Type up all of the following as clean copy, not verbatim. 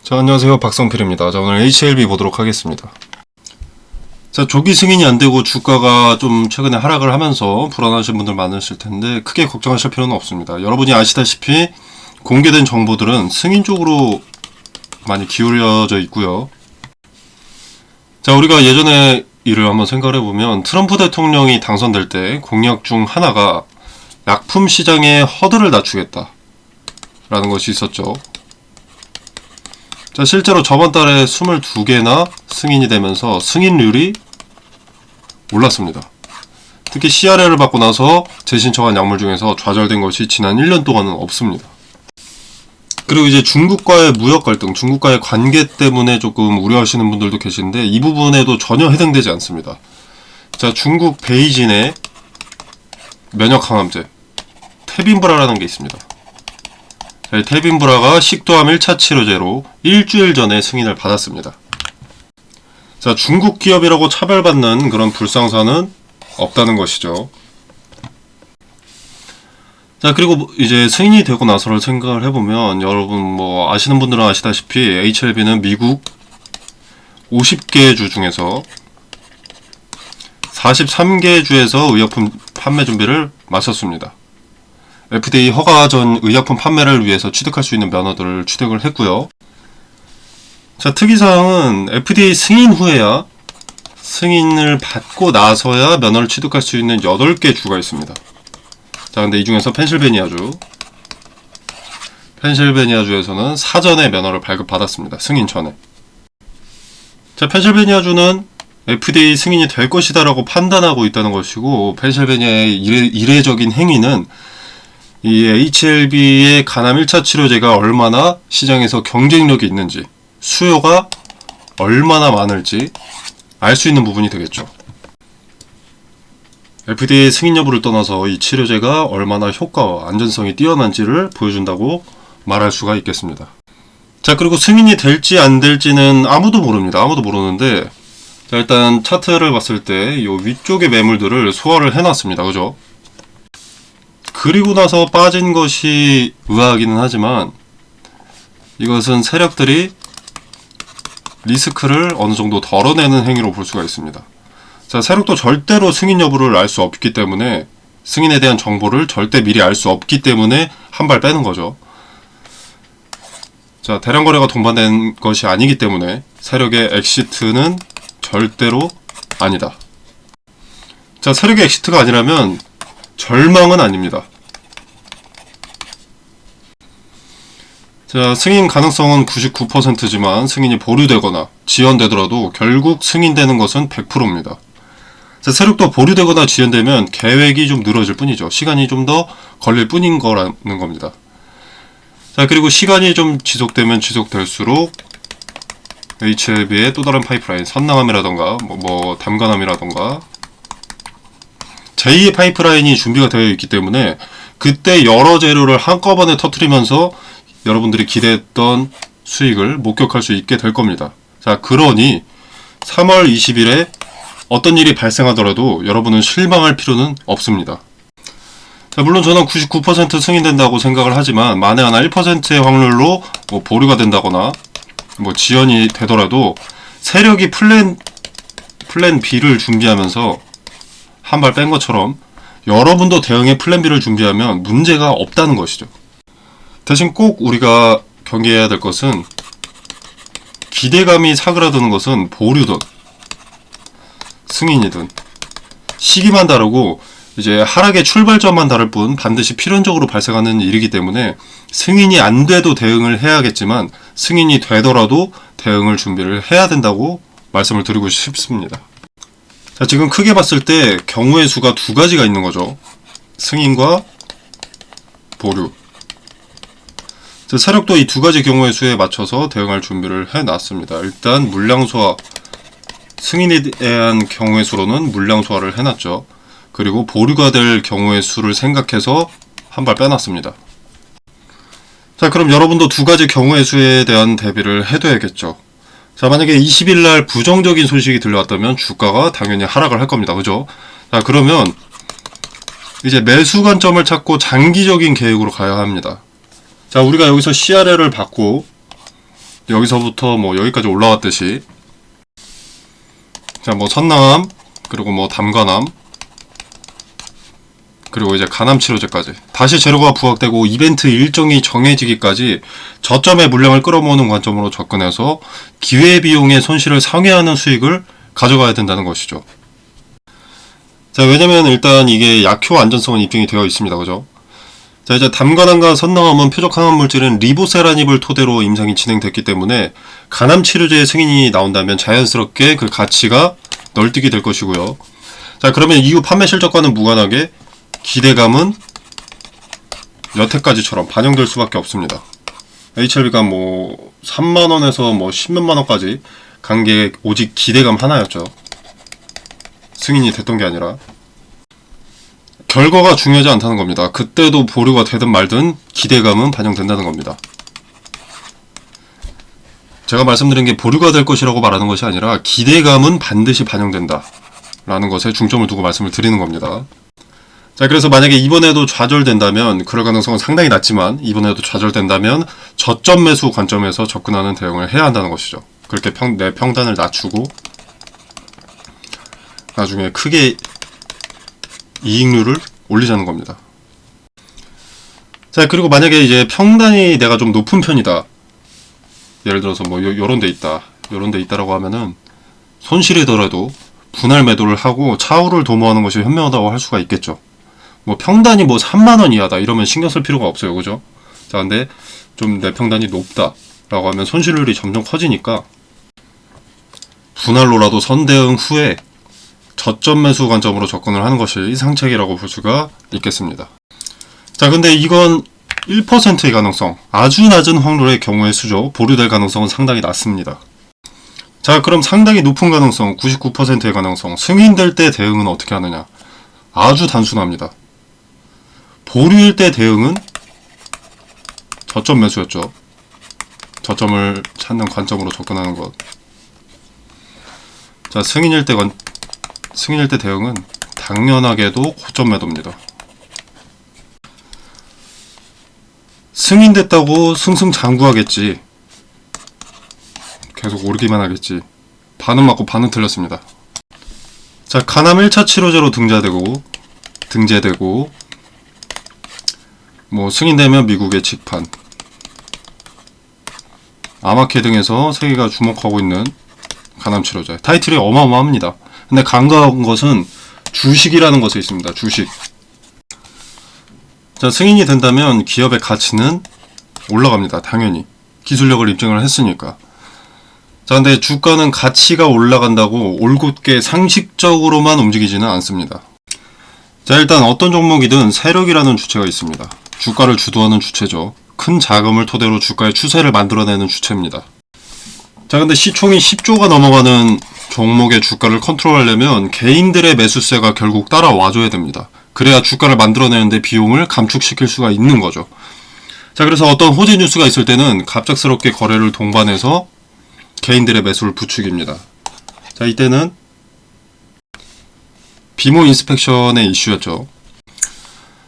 자, 안녕하세요. 박성필입니다. 자, 오늘 HLB 보도록 하겠습니다. 자, 조기 승인이 안 되고 주가가 좀 최근에 하락을 하면서 불안하신 분들 많으실 텐데 크게 걱정하실 필요는 없습니다. 여러분이 아시다시피 공개된 정보들은 승인 쪽으로 많이 기울여져 있고요. 자, 우리가 예전에 일을 한번 생각해 보면 트럼프 대통령이 당선될 때 공약 중 하나가 약품 시장의 허들을 낮추겠다 라는 것이 있었죠. 자, 실제로 저번 달에 22개나 승인이 되면서 승인률이 올랐습니다. 특히 CRL을 받고 나서 재신청한 약물 중에서 좌절된 것이 지난 1년 동안은 없습니다. 그리고 이제 중국과의 무역 갈등, 중국과의 관계 때문에 조금 우려하시는 분들도 계신데 이 부분에도 전혀 해당되지 않습니다. 자, 중국 베이진의 면역 항암제 테빈브라라는 게 있습니다. 테빈브라가 식도암 1차 치료제로 일주일 전에 승인을 받았습니다. 자, 중국 기업이라고 차별받는 그런 불상사는 없다는 것이죠. 자, 그리고 이제 승인이 되고 나서를 생각을 해보면 여러분 뭐 아시는 분들은 아시다시피 HLB는 미국 50개 주 중에서 43개 주에서 의약품 판매 준비를 마쳤습니다. FDA 허가 전 의약품 판매를 위해서 취득할 수 있는 면허들을 취득을 했고요. 자, 특이사항은 FDA 승인 후에야 승인을 받고 나서야 면허를 취득할 수 있는 8개 주가 있습니다. 자, 근데 이 중에서 펜실베니아주에서는 사전에 면허를 발급받았습니다. 승인 전에. 자, 펜실베니아주는 FDA 승인이 될 것이다 라고 판단하고 있다는 것이고, 펜실베니아의 이례적인 행위는 이 HLB의 간암 1차 치료제가 얼마나 시장에서 경쟁력이 있는지, 수요가 얼마나 많을지 알 수 있는 부분이 되겠죠. FDA 승인 여부를 떠나서 이 치료제가 얼마나 효과와 안전성이 뛰어난지를 보여준다고 말할 수가 있겠습니다. 자, 그리고 승인이 될지 안 될지는 아무도 모릅니다. 아무도 모르는데, 자, 일단 차트를 봤을 때 이 위쪽의 매물들을 소화를 해놨습니다. 그죠? 그리고 나서 빠진 것이 의아하기는 하지만 이것은 세력들이 리스크를 어느 정도 덜어내는 행위로 볼 수가 있습니다. 자, 세력도 절대로 승인 여부를 알 수 없기 때문에, 승인에 대한 정보를 절대 미리 알 수 없기 때문에 한 발 빼는 거죠. 자, 대량 거래가 동반된 것이 아니기 때문에 세력의 엑시트는 절대로 아니다. 자, 세력의 엑시트가 아니라면 절망은 아닙니다. 자, 승인 가능성은 99%지만 승인이 보류되거나 지연되더라도 결국 승인되는 것은 100%입니다. 자, 세력도 보류되거나 지연되면 계획이 좀 늘어질 뿐이죠. 시간이 좀 더 걸릴 뿐인 거라는 겁니다. 자, 그리고 시간이 좀 지속되면 지속될수록 HLB의 또 다른 파이프라인, 선낭암이라던가 담간암이라던가 제2의 파이프라인이 준비가 되어 있기 때문에 그때 여러 재료를 한꺼번에 터뜨리면서 여러분들이 기대했던 수익을 목격할 수 있게 될 겁니다. 자, 그러니 3월 20일에 어떤 일이 발생하더라도 여러분은 실망할 필요는 없습니다. 자, 물론 저는 99% 승인된다고 생각을 하지만 만에 하나 1%의 확률로 보류가 된다거나 지연이 되더라도 세력이 플랜 B를 준비하면서 한 발 뺀 것처럼 여러분도 대응의 플랜 B를 준비하면 문제가 없다는 것이죠. 대신 꼭 우리가 경계해야 될 것은 기대감이 사그라드는 것은 보류든 승인이든 시기만 다르고 이제 하락의 출발점만 다를 뿐 반드시 필연적으로 발생하는 일이기 때문에 승인이 안 돼도 대응을 해야겠지만 승인이 되더라도 대응을 준비를 해야 된다고 말씀을 드리고 싶습니다. 자, 지금 크게 봤을 때 경우의 수가 두 가지가 있는 거죠. 승인과 보류. 자, 세력도 이 두 가지 경우의 수에 맞춰서 대응할 준비를 해놨습니다. 일단 물량 소화, 승인에 대한 경우의 수로는 물량 소화를 해놨죠. 그리고 보류가 될 경우의 수를 생각해서 한 발 빼놨습니다. 자, 그럼 여러분도 두 가지 경우의 수에 대한 대비를 해둬야겠죠. 자, 만약에 20일날 부정적인 소식이 들려왔다면 주가가 당연히 하락을 할 겁니다. 그죠? 자, 그러면 이제 매수 관점을 찾고 장기적인 계획으로 가야 합니다. 자, 우리가 여기서 CRL을 받고 여기서부터 뭐 여기까지 올라왔듯이, 자, 뭐 선남, 그리고 뭐 담가남, 그리고 이제 간암 치료제까지 다시 재료가 부각되고 이벤트 일정이 정해지기까지 저점의 물량을 끌어모으는 관점으로 접근해서 기회비용의 손실을 상회하는 수익을 가져가야 된다는 것이죠. 자, 왜냐면 일단 이게 약효 안전성은 입증이 되어 있습니다. 그죠? 자, 이제 담가남과 선남암은 표적 항암 물질은 리보세라닙을 토대로 임상이 진행됐기 때문에 간암 치료제의 승인이 나온다면 자연스럽게 그 가치가 널뛰게 될 것이고요. 자, 그러면 이후 판매 실적과는 무관하게 기대감은 여태까지처럼 반영될 수밖에 없습니다. HLB가 뭐 3만원에서 뭐 10몇만원까지 간 게 오직 기대감 하나였죠. 승인이 됐던 게 아니라. 결과가 중요하지 않다는 겁니다. 그때도 보류가 되든 말든 기대감은 반영된다는 겁니다. 제가 말씀드린 게 보류가 될 것이라고 말하는 것이 아니라 기대감은 반드시 반영된다 라는 것에 중점을 두고 말씀을 드리는 겁니다. 자, 그래서 만약에 이번에도 좌절된다면, 그럴 가능성은 상당히 낮지만 이번에도 좌절된다면 저점 매수 관점에서 접근하는 대응을 해야 한다는 것이죠. 그렇게 내 평단을 낮추고 나중에 크게 이익률을 올리자는 겁니다. 자, 그리고 만약에 이제 평단이 내가 좀 높은 편이다, 예를 들어서 뭐 요런 데 있다, 요런 데 있다라고 하면은 손실이더라도 분할 매도를 하고 차후를 도모하는 것이 현명하다고 할 수가 있겠죠. 뭐 평단이 뭐 3만원 이하다 이러면 신경 쓸 필요가 없어요. 그죠? 자, 근데 좀 내 평단이 높다 라고 하면 손실률이 점점 커지니까 분할로라도 선대응 후에 저점 매수 관점으로 접근을 하는 것이 상책이라고 볼 수가 있겠습니다. 자, 근데 이건 1%의 가능성, 아주 낮은 확률의 경우의 수죠. 보류될 가능성은 상당히 낮습니다. 자, 그럼 상당히 높은 가능성, 99%의 가능성, 승인될 때 대응은 어떻게 하느냐? 아주 단순합니다. 보류일 때 대응은 저점 매수였죠. 저점을 찾는 관점으로 접근하는 것. 자, 승인일 때 대응은 당연하게도 고점 매도입니다. 승인됐다고 승승장구하겠지. 계속 오르기만 하겠지. 반은 맞고 반은 틀렸습니다. 자, 간암 1차 치료제로 등재되고 뭐 승인되면 미국의 직판, 아마케 등에서 세계가 주목하고 있는 간암 치료제. 타이틀이 어마어마합니다. 근데 간과한 것은 주식이라는 것에 있습니다. 주식. 자, 승인이 된다면 기업의 가치는 올라갑니다. 당연히. 기술력을 입증을 했으니까. 자, 근데 주가는 가치가 올라간다고 올곧게 상식적으로만 움직이지는 않습니다. 자, 일단 어떤 종목이든 세력이라는 주체가 있습니다. 주가를 주도하는 주체죠. 큰 자금을 토대로 주가의 추세를 만들어내는 주체입니다. 자, 근데 시총이 10조가 넘어가는 종목의 주가를 컨트롤하려면 개인들의 매수세가 결국 따라와줘야 됩니다. 그래야 주가를 만들어내는데 비용을 감축시킬 수가 있는 거죠. 자, 그래서 어떤 호재 뉴스가 있을 때는 갑작스럽게 거래를 동반해서 개인들의 매수를 부추깁니다. 자, 이때는 비모 인스펙션의 이슈였죠.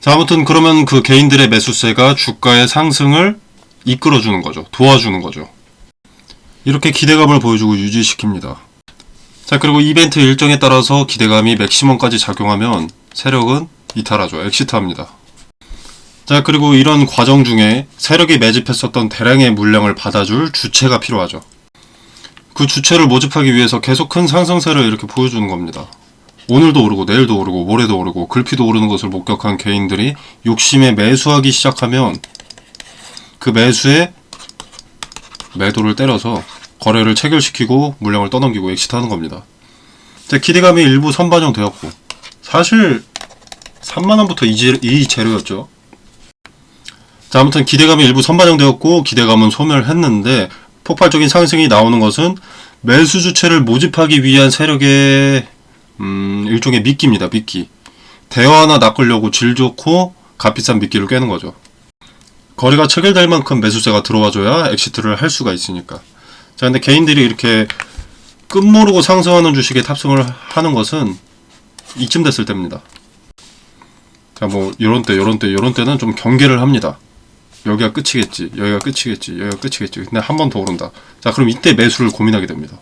자, 아무튼 그러면 그 개인들의 매수세가 주가의 상승을 이끌어주는 거죠. 도와주는 거죠. 이렇게 기대감을 보여주고 유지시킵니다. 자, 그리고 이벤트 일정에 따라서 기대감이 맥시멈까지 작용하면 세력은 이탈하죠. 엑시트합니다. 자, 그리고 이런 과정 중에 세력이 매집했었던 대량의 물량을 받아줄 주체가 필요하죠. 그 주체를 모집하기 위해서 계속 큰 상승세를 이렇게 보여주는 겁니다. 오늘도 오르고 내일도 오르고 모레도 오르고 글피도 오르는 것을 목격한 개인들이 욕심에 매수하기 시작하면 그 매수에 매도를 때려서 거래를 체결시키고 물량을 떠넘기고 엑시트하는 겁니다. 기대감이 일부 선반영되었고 사실 3만원부터 이 재료였죠. 자, 아무튼 기대감이 일부 선반영되었고 기대감은 소멸했는데 폭발적인 상승이 나오는 것은 매수 주체를 모집하기 위한 세력의 일종의 미끼입니다. 미끼. 대화나 낚으려고 질 좋고 값비싼 미끼를 꿰는 거죠. 거래가 체결될 만큼 매수세가 들어와줘야 엑시트를 할 수가 있으니까. 자, 근데 개인들이 이렇게 끝모르고 상승하는 주식에 탑승을 하는 것은 이쯤 됐을 때입니다. 자, 뭐 요런 때는 좀 경계를 합니다. 여기가 끝이겠지, 여기가 끝이겠지, 여기가 끝이겠지. 근데 한 번 더 오른다. 자, 그럼 이때 매수를 고민하게 됩니다.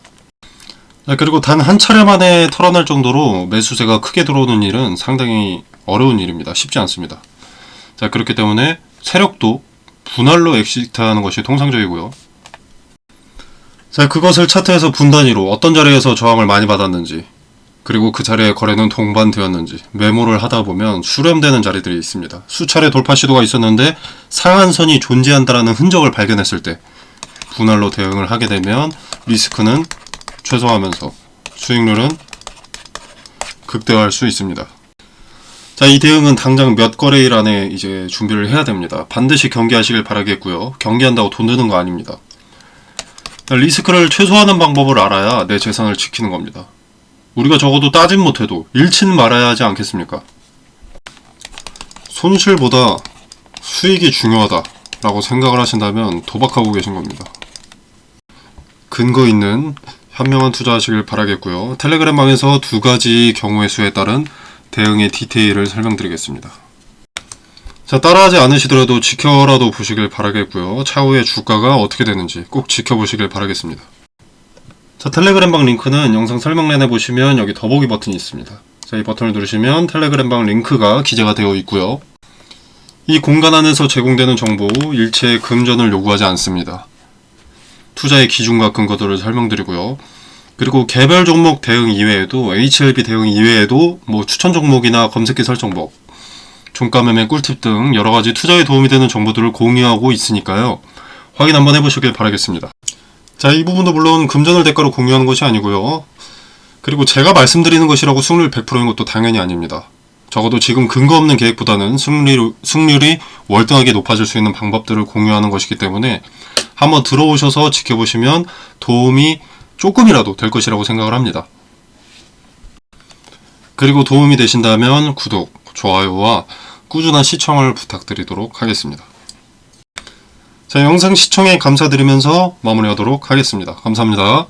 자, 그리고 단 한 차례 만에 털어낼 정도로 매수세가 크게 들어오는 일은 상당히 어려운 일입니다. 쉽지 않습니다. 자, 그렇기 때문에 세력도 분할로 엑시트하는 것이 통상적이고요. 자, 그것을 차트에서 분단위로 어떤 자리에서 저항을 많이 받았는지, 그리고 그 자리의 거래는 동반되었는지 메모를 하다 보면 수렴되는 자리들이 있습니다. 수차례 돌파 시도가 있었는데 상한선이 존재한다라는 흔적을 발견했을 때 분할로 대응을 하게 되면 리스크는 최소화하면서 수익률은 극대화할 수 있습니다. 자, 이 대응은 당장 몇 거래일 안에 이제 준비를 해야 됩니다. 반드시 경계하시길 바라겠고요. 경계한다고 돈 드는 거 아닙니다. 리스크를 최소화하는 방법을 알아야 내 재산을 지키는 겁니다. 우리가 적어도 따진 못해도 잃지는 말아야 하지 않겠습니까? 손실보다 수익이 중요하다 라고 생각을 하신다면 도박하고 계신 겁니다. 근거 있는 현명한 투자하시길 바라겠고요. 텔레그램 방에서 두 가지 경우의 수에 따른 대응의 디테일을 설명드리겠습니다. 자, 따라하지 않으시더라도 지켜라도 보시길 바라겠고요. 차후에 주가가 어떻게 되는지 꼭 지켜보시길 바라겠습니다. 자, 텔레그램방 링크는 영상 설명란에 보시면 여기 더보기 버튼이 있습니다. 자, 이 버튼을 누르시면 텔레그램방 링크가 기재가 되어 있고요. 이 공간 안에서 제공되는 정보 일체의 금전을 요구하지 않습니다. 투자의 기준과 근거들을 설명드리고요. 그리고 개별 종목 대응 이외에도 HLB 대응 이외에도 추천 종목이나 검색기 설정법, 종가 매매 꿀팁 등 여러가지 투자에 도움이 되는 정보들을 공유하고 있으니까요. 확인 한번 해보시길 바라겠습니다. 자, 이 부분도 물론 금전을 대가로 공유하는 것이 아니고요. 그리고 제가 말씀드리는 것이라고 수익률 100%인 것도 당연히 아닙니다. 적어도 지금 근거 없는 계획보다는 승률이 월등하게 높아질 수 있는 방법들을 공유하는 것이기 때문에 한번 들어오셔서 지켜보시면 도움이 조금이라도 될 것이라고 생각을 합니다. 그리고 도움이 되신다면 구독, 좋아요와 꾸준한 시청을 부탁드리도록 하겠습니다. 자, 영상 시청에 감사드리면서 마무리하도록 하겠습니다. 감사합니다.